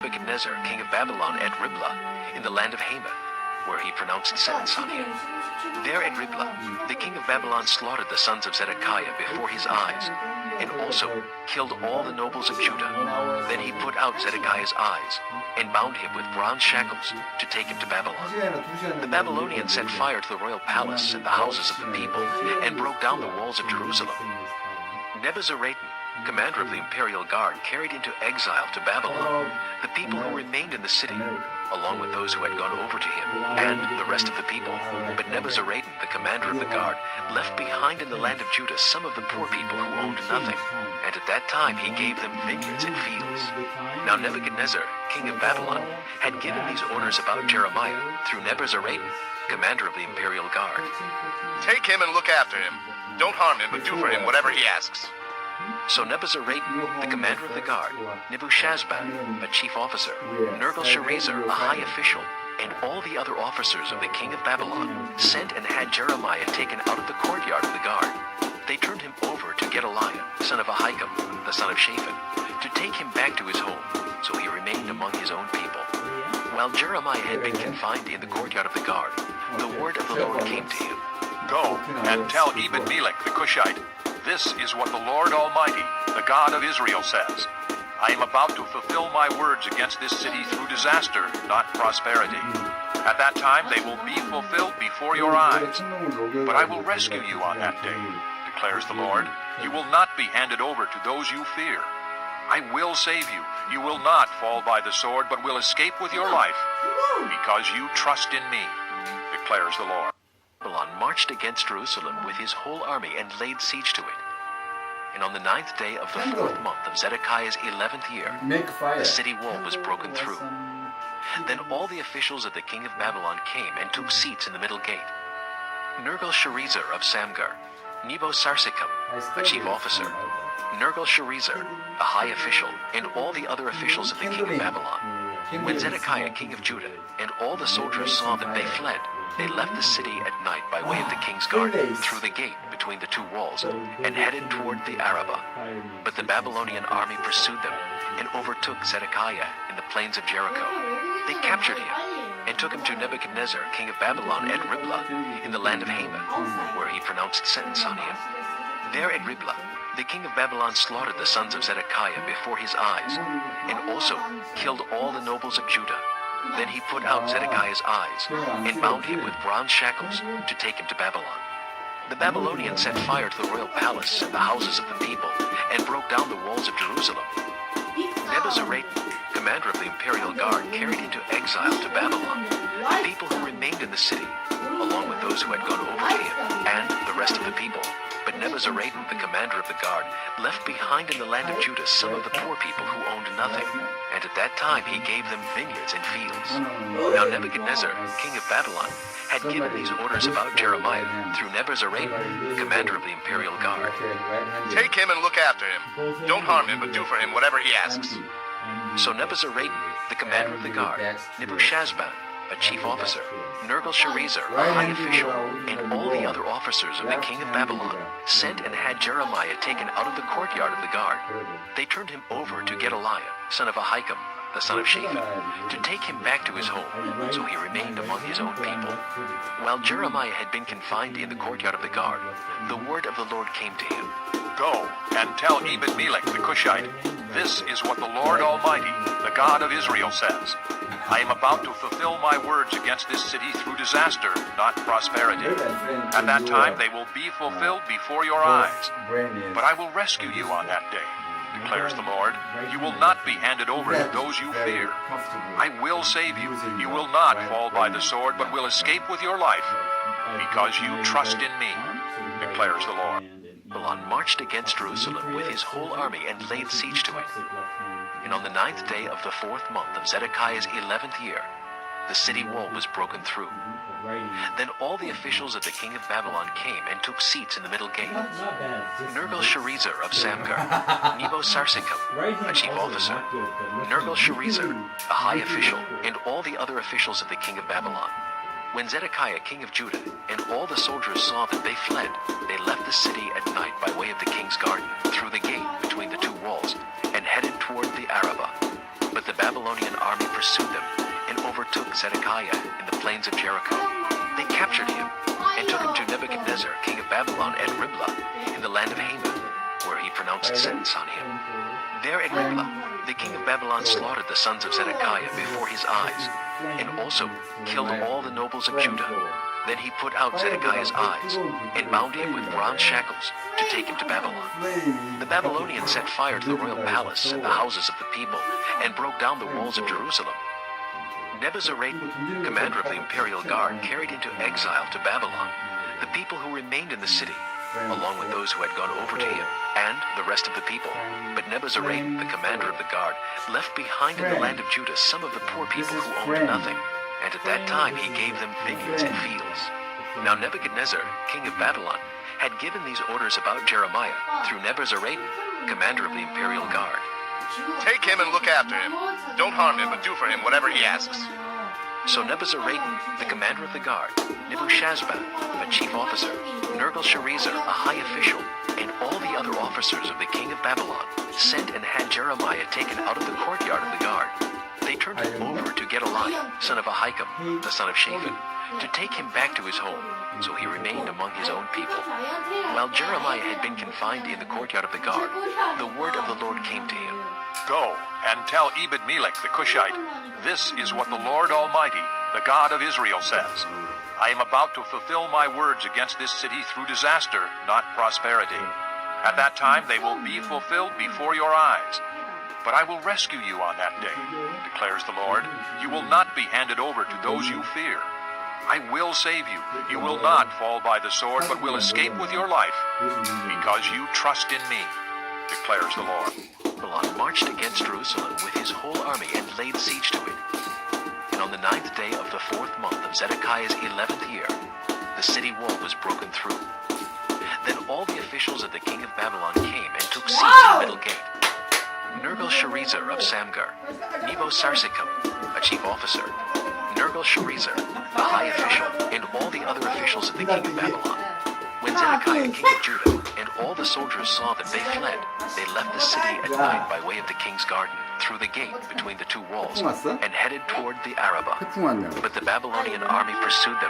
Nebuchadnezzar, king of Babylon, at Riblah, in the land of Hamath, where he pronounced sentence on him. There at Riblah, the king of Babylon slaughtered the sons of Zedekiah before his eyes, and also killed all the nobles of Judah. Then he put out Zedekiah's eyes, and bound him with bronze shackles to take him to Babylon. The Babylonians set fire to the royal palace and the houses of the people, and broke down the walls of Jerusalem. Nebuzaradan, commander of the imperial guard, carried into exile to Babylon the people who remained in the city, along with those who had gone over to him, and the rest of the people. But Nebuzaradan, the commander of the guard, left behind in the land of Judah some of the poor people who owned nothing, and at that time he gave them vineyards and fields. Now Nebuchadnezzar, king of Babylon, had given these orders about Jeremiah through Nebuzaradan, commander of the imperial guard. Take him and look after him. Don't harm him, but do for him whatever he asks. So Nebuzaradan, the commander of the guard, Nebuchadnezzar, a chief officer, Nergal-Sharezer, a high official, and all the other officers of the king of Babylon sent and had Jeremiah taken out of the courtyard of the guard. They turned him over to Gedaliah, son of Ahikam, the son of Shaphan, to take him back to his home, so he remained among his own people. While Jeremiah had been confined in the courtyard of the guard, the word of the Lord came to him. Go and tell Ebed-Melech the Cushite, this is what the Lord Almighty, the God of Israel, says. I am about to fulfill my words against this city through disaster, not prosperity. At that time they will be fulfilled before your eyes. But I will rescue you on that day, declares the Lord. You will not be handed over to those you fear. I will save you. You will not fall by the sword, but will escape with your life, because you trust in me, declares the Lord. Babylon marched against Jerusalem with his whole army and laid siege to it. And on the 9th day of the 4th month of Zedekiah's 11th year, the city wall was broken through. Then all the officials of the king of Babylon came and took seats in the middle gate. Nergal-Sharezer of Samgar, Nebo-Sarsekam, a chief officer, Nergal-Sharezer, a high official, and all the other officials of the king of Babylon. When Zedekiah, king of Judah, and all the soldiers saw that they fled, they left the city at night by way of the king's garden, through the gate between the two walls, and headed toward the Arabah. But the Babylonian army pursued them, and overtook Zedekiah in the plains of Jericho. They captured him, and took him to Nebuchadnezzar, king of Babylon, at Riblah, in the land of Hamath, where he pronounced sentence on him. There at Riblah, the king of Babylon slaughtered the sons of Zedekiah before his eyes, and also killed all the nobles of Judah. Then he put out Zedekiah's eyes, and bound him with bronze shackles to take him to Babylon. The Babylonians set fire to the royal palace and the houses of the people, and broke down the walls of Jerusalem. Nebuzaradan, commander of the imperial guard, carried into exile to Babylon the people who remained in the city, along with those who had gone over to him, and the rest of the people. But Nebuzaradan, the commander of the guard, left behind in the land of Judah some of the poor people who owned nothing, and at that time he gave them vineyards and fields. Now Nebuchadnezzar, king of Babylon, had given these orders about Jeremiah through Nebuzaradan, commander of the imperial guard. Take him and look after him. Don't harm him, but do for him whatever he asks. So Nebuzaradan, the commander of the guard, Nebuchadnezzar, a chief officer, Nergal-Sharezer, a high official, and all the other officers of the king of Babylon sent and had Jeremiah taken out of the courtyard of the guard. They turned him over to Gedaliah, son of Ahikam, the son of Shaphan, to take him back to his home, so he remained among his own people. While Jeremiah had been confined in the courtyard of the guard, the word of the Lord came to him. Go and tell Ebed-Melech the Cushite, this is what the Lord Almighty, the God of Israel, says. I am about to fulfill my words against this city through disaster, not prosperity. At that time they will be fulfilled before your eyes. But I will rescue you on that day, declares the Lord. You will not be handed over to those you fear. I will save you. You will not fall by the sword, but will escape with your life, because you trust in me, declares the Lord. Babylon marched against Jerusalem with his whole army and laid siege to it. And on the 9th day of the 4th month of Zedekiah's 11th year, the city wall was broken through. Then all the officials of the king of Babylon came and took seats in the middle gate. Nergal-Sharezer of Samgar, Nebo-Sarsekam, a chief officer, Nergal-Sharezer, a high official, and all the other officials of the king of Babylon. When Zedekiah, king of Judah, and all the soldiers saw that they fled, they left the city at night by way of the king's garden, through the gate between the two walls, and headed toward the Arabah. But But the Babylonian army pursued them and overtook Zedekiah in the plains of Jericho. They captured him and took him to Nebuchadnezzar, king of Babylon, at Riblah, in the land of Haman, where he pronounced sentence on him. There at Riblah, the king of Babylon slaughtered the sons of Zedekiah before his eyes, and also killed all the nobles of Judah. Then he put out Zedekiah's eyes and bound him with bronze shackles to take him to Babylon. The Babylonians set fire to the royal palace and the houses of the people and broke down the walls of Jerusalem. Nebuzaradan, commander of the imperial guard, carried into exile to Babylon the people who remained in the city, along with those who had gone over to him, and the rest of the people. But Nebuzaradan, the commander of the guard, left behind in the land of Judah some of the poor people who owned nothing, and at that time he gave them vineyards and fields. Now Nebuchadnezzar, king of Babylon, had given these orders about Jeremiah through Nebuzaradan, commander of the imperial guard. Take him and look after him. Don't harm him, but do for him whatever he asks. So Nebuzaradan, the commander of the guard, Nebuchadnezzar, a chief officer, Nergal-Sharezer, a high official, and all the other officers of the king of Babylon sent and had Jeremiah taken out of the courtyard of the guard. They turned him over to Gedaliah, son of Ahikam, the son of Shaphan, to take him back to his home, so he remained among his own people. While Jeremiah had been confined in the courtyard of the guard, the word of the Lord came to him. Go and tell Ebed-Melech the Cushite, this is what the Lord Almighty, the God of Israel, says. I am about to fulfill my words against this city through disaster, not prosperity. At that time they will be fulfilled before your eyes. But I will rescue you on that day, declares the Lord. You will not be handed over to those you fear. I will save you. You will not fall by the sword, but will escape with your life, because you trust in me, declares the Lord. Babylon marched against Jerusalem with his whole army and laid siege to it. And on the 9th day of the 4th month of Zedekiah's 11th year, the city wall was broken through. Then all the officials of the king of Babylon came and took seats at the middle gate. Nergal-Sharezer of Samgar, Nebo-Sarsekim, a chief officer, Nergal-Sharezer, a high official, and all the other officials of the king of Babylon. When Zedekiah, king of Judah, and all the soldiers saw that they fled, they left the city at night by way of the king's garden, through the gate between the two walls, and headed toward the Arabah. But the Babylonian army pursued them